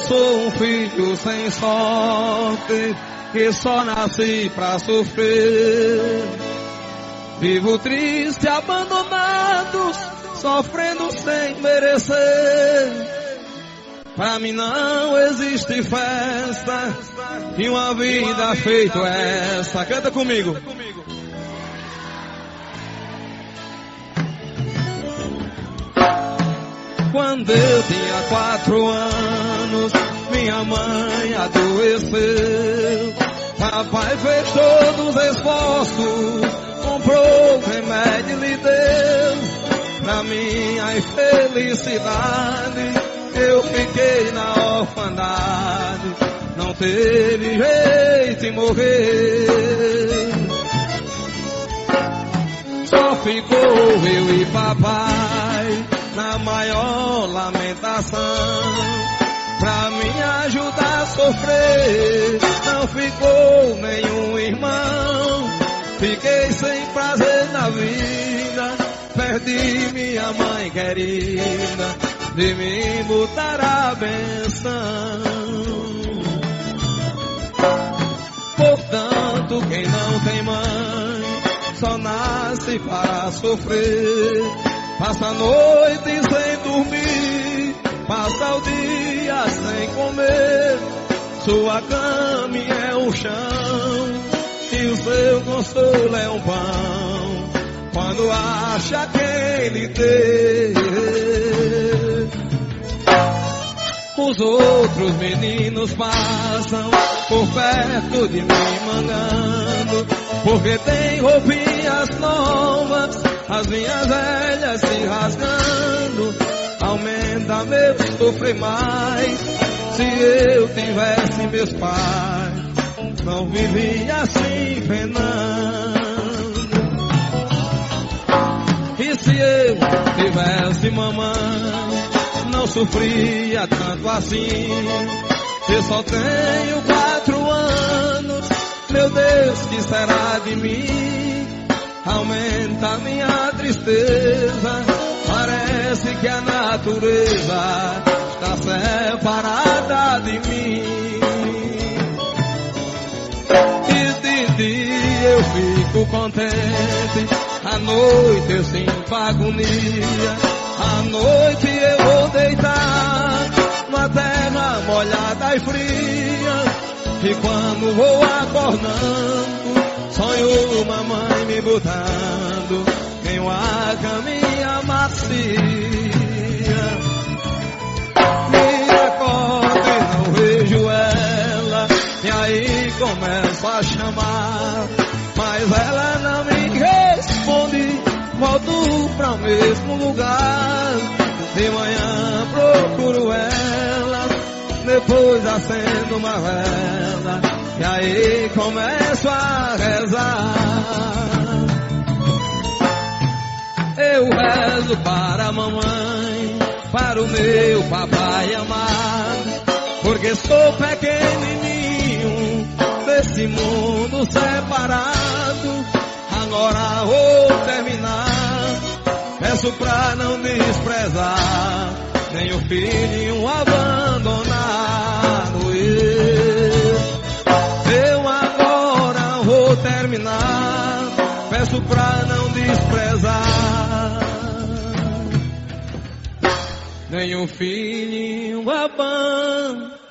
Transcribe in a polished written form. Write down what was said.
sou um filho sem sorte, que só nasci pra sofrer. Vivo triste, abandonados, sofrendo sem merecer. Pra mim não existe festa e uma vida feita essa. Canta comigo. Quando eu tinha 4 anos, minha mãe adoeceu. Papai fez todos os esforços, comprou remédio e lhe deu. Pra minha infelicidade, eu fiquei na orfandade. Não teve jeito de morrer. Só ficou eu e papai na maior lamentação. Pra me ajudar a sofrer, não ficou nenhum irmão. Fiquei sem prazer na vida, perdi minha mãe querida, de me botar a benção. Portanto, quem não tem mãe, só nasce para sofrer. Passa a noite sem dormir, passa o dia sem comer. Sua cama é o chão e o seu consolo é um pão. Quando acha quem lhe dê, os outros meninos passam por perto de mim mangando, porque tem roupinhas novas, as minhas velhas se rasgando. Aumenta meu sofrer mais, se eu tivesse meus pais, não vivia assim penando. E se eu tivesse mamãe, não sofria tanto assim. Eu só tenho 4 anos, meu Deus, que será de mim? Aumenta minha tristeza, parece que a natureza está separada de mim. E de dia eu fico contente, à noite eu sinto agonia. À noite eu vou deitar numa terra molhada e fria, e quando vou acordando, sonho mamãe me botando em uma caminha macia. Me acordo e não vejo ela, e aí começo a chamar, mas ela não me responde. Volto pra o mesmo lugar, de manhã procuro ela, depois acendo uma vela, e aí começo a rezar. Eu rezo para a mamãe, para o meu papai amado, porque sou pequenininho desse mundo separado. Agora vou terminar, peço pra não desprezar nem o filhinho abandonado. Eu agora vou terminar, peço pra não desprezar nem o filhinho abandonado.